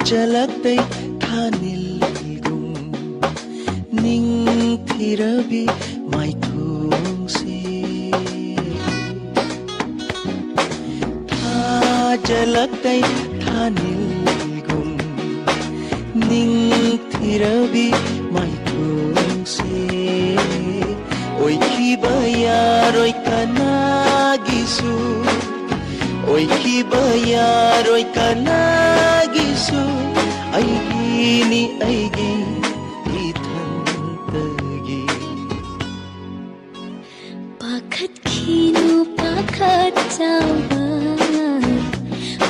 जलक्दै थानिलगुम निंथिरबि माइथुंसे जलक्दै थानिलगुम निंथिरबि माइथुंसे ओइखिबा यारोइ कनागिसु ओइखिबा यारोइ कनागिसु आइगिनी आइगी इथंतगी पाखत खिनु पाखत जावा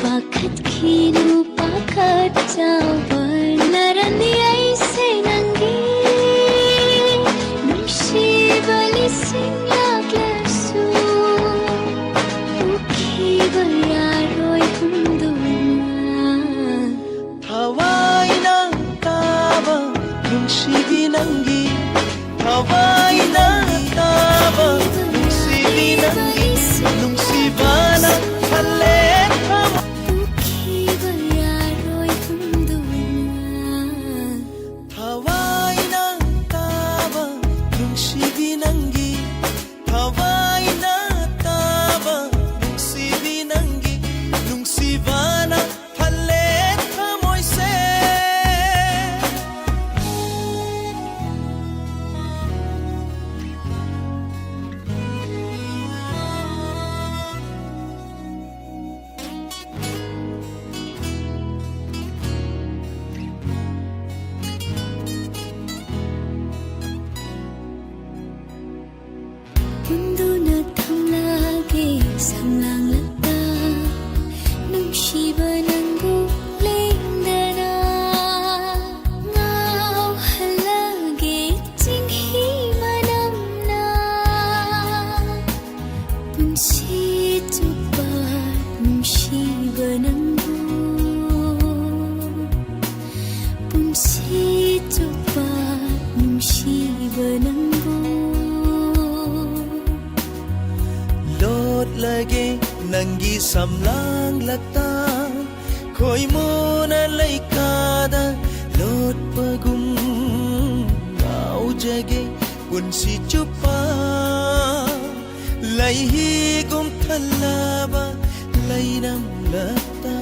पाखत खिनु पाखत जावा नरनी ऐसे नंगी नुशिबली सिंगाग्लसु उखिबा यारोइ Hawaina taba nungsibi nangi Hawaina taba nungsibi nangi Nungsibana lang lakta khoi mona laikada lot pagum ngau jage pun si chupa lai hi gum thalaba lai nam lakta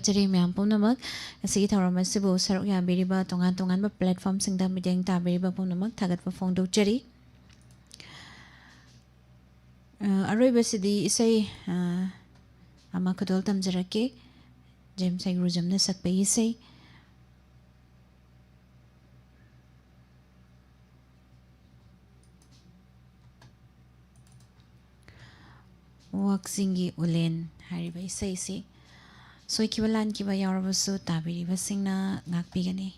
Jari miyam punamak sige thawram asibu saruk ya biriba tongan ba platform singda mideng ta biriba punamak thagat ba phone dok jari aroi basidi isai ama khodol tam jarake jem sai rujam na sakpe isai waksingi ulen hariba isai si Soi kibalan kiba yaurabasu tabiri basingna ngakpigani.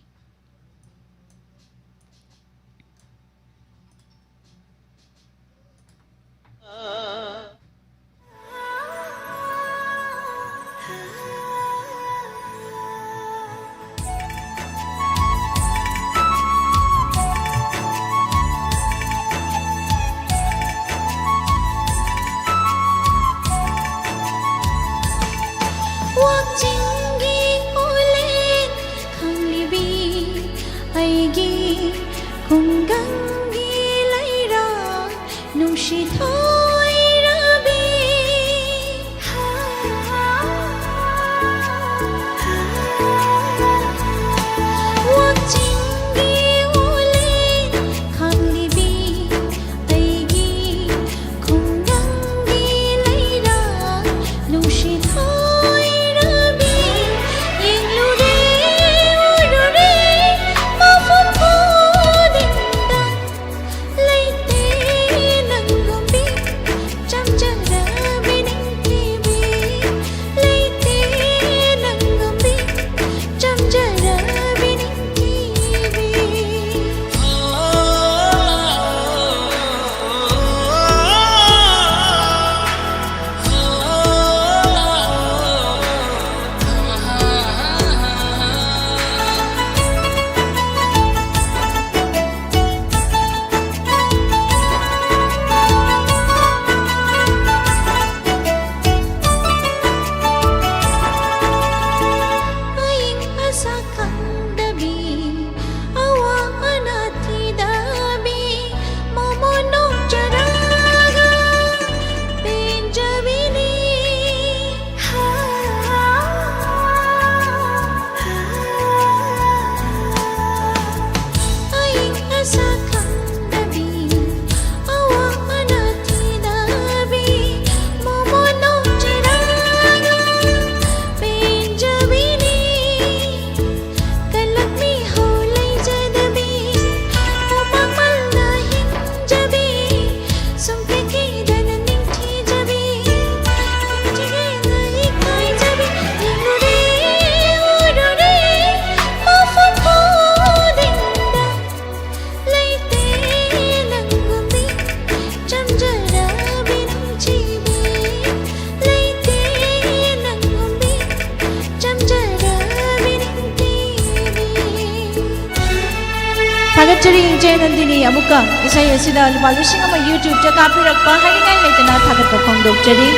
Thagacharing Jainandini amuka isai asida lupa lising ama YouTube ja kapirakpa haringai leitana thagatpa phongdokjari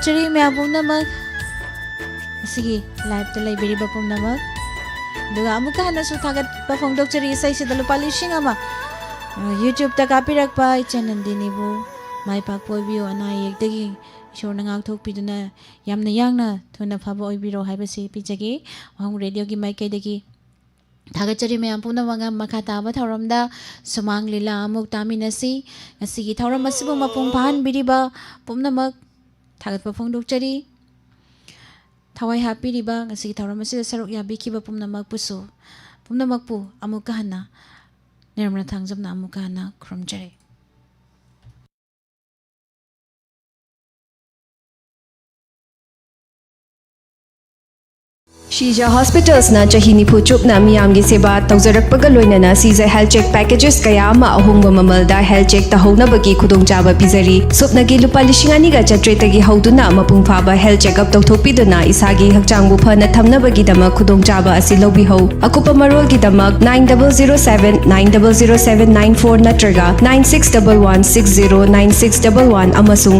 ꯐꯣꯡꯗꯣꯛꯆꯔꯤ ꯃꯌꯥꯝ ꯄꯨꯝꯅꯃꯛ ꯑꯁꯤꯒꯤ ꯂꯥꯏꯚꯇ ꯂꯩꯕꯤꯔꯤꯕ ꯄꯨꯝꯅꯃꯛ ꯑꯗꯨꯒ ꯑꯃꯨꯛꯀ ꯍꯟꯅꯁꯨ ꯊꯥꯒꯠꯄ ꯐꯣꯡꯗꯣꯛꯆꯔꯤ ꯏꯁꯩꯁꯤꯗ ꯂꯨꯄꯥ 1,000 ꯌꯨꯇ꯭ꯌꯨꯕꯇ ꯀꯥꯞꯄꯤꯔꯛꯄ ꯏꯆꯟ ꯅꯟꯗꯤꯅꯤꯕꯨ ꯃꯥꯏ ꯄꯥꯛꯄ ꯑꯣꯏꯕꯤꯌꯨ ꯑꯅꯥ ꯑꯌꯦꯛꯇꯒꯤ ꯏꯁꯣꯔꯅ ꯉꯥꯛꯊꯣꯛꯄꯤꯗꯨꯅ ꯌꯥꯝꯅ ꯌꯥꯡꯅ ꯊꯨꯅ ꯐꯕ ꯑꯣꯏꯕꯤꯔꯣ ꯍꯥꯏꯕꯁꯤ ꯄꯤꯖꯒꯦ ꯋꯥꯍꯪ ꯔꯦꯗꯤꯑꯣꯒꯤ ꯃꯥꯏꯀꯩꯗꯒꯤ ꯊꯥꯒꯠꯆꯔꯤ ꯃꯌꯥꯝ ꯄꯨꯝꯅꯃꯛ ꯃꯈꯥ ꯇꯥꯕ ꯊꯧꯔꯝꯗ ꯁꯨꯃꯥꯡ ꯂꯤꯂꯥ ꯑꯃꯨꯛ ꯇꯥꯃꯤꯟꯅꯁꯤ ꯉꯁꯤꯒꯤ ꯊꯧꯔꯝ ꯑꯁꯤꯕꯨ ꯃꯄꯨꯡ ꯐꯥꯍꯟꯕꯤꯔꯤꯕ ꯄꯨꯝꯅꯃꯛ ꯊꯥꯒꯠꯄ ꯐꯣꯡꯗꯣꯛꯆꯔꯤ ꯊꯋꯥꯏ ꯍꯥꯞꯄꯤꯔꯤꯕ ꯉꯁꯤꯒꯤ ꯊꯧꯔꯝ ꯑꯁꯤꯗ ꯁꯔꯨꯛ ꯌꯥꯕꯤꯈꯤꯕ ꯄꯨꯝꯅꯃꯛꯄꯨ ꯑꯃꯨꯛꯀ ꯍꯟꯅ ꯅꯤꯔꯃꯂ ꯊꯥꯡꯖꯝꯅ ꯑꯃꯨꯛꯀ ꯍꯟꯅ ꯈꯨꯔꯨꯝꯖꯔꯤ ꯁꯤꯖꯥ ꯍꯣꯁꯄꯤꯇꯥꯜꯁꯅ ꯆꯍꯤ ꯅꯤꯐꯨ ꯆꯨꯞꯅ ꯃꯤꯌꯥꯝꯒꯤ ꯁꯦꯕꯥ ꯇꯧꯖꯔꯛꯄꯒ ꯂꯣꯏꯅꯅ ꯁꯤꯖꯥ ꯍꯦꯜꯊ ꯆꯦꯛ ꯄꯦꯀꯦजेस ꯀꯌꯥ ꯑꯃ ꯑꯍꯣꯡꯕ ꯃꯃꯜꯗ ꯍꯦꯜꯊ ꯆꯦꯛ ꯇꯧꯍꯧꯅꯕꯒꯤ ꯈꯨꯗꯣꯡꯆꯥꯕ ꯄꯤꯖꯔꯤ ꯁꯨꯞꯅꯒꯤ ꯂꯨꯄꯥ 2,900 ꯍꯧꯗꯨꯅ ꯃꯄꯨꯡ ꯐꯥꯕ ꯍꯦꯜꯊ ꯆꯦꯛꯑꯞ ꯇꯧꯊꯣꯛꯄꯤꯗꯨꯅ ꯏꯁꯥꯒꯤ ꯍꯛꯆꯥꯡꯕꯨ ꯐꯅ ꯊꯝꯅꯕꯒꯤꯗꯃꯛ ꯈꯨꯗꯣꯡꯆꯥꯕ ꯑꯁꯤ ꯂꯧꯕꯤꯍꯧ ꯑꯀꯨꯞꯄ ꯃꯔꯣꯜꯒꯤꯗꯃꯛ 9007900794 ꯅꯠꯇ꯭ꯔꯒ 9611609611 ꯑꯃꯁꯨꯡ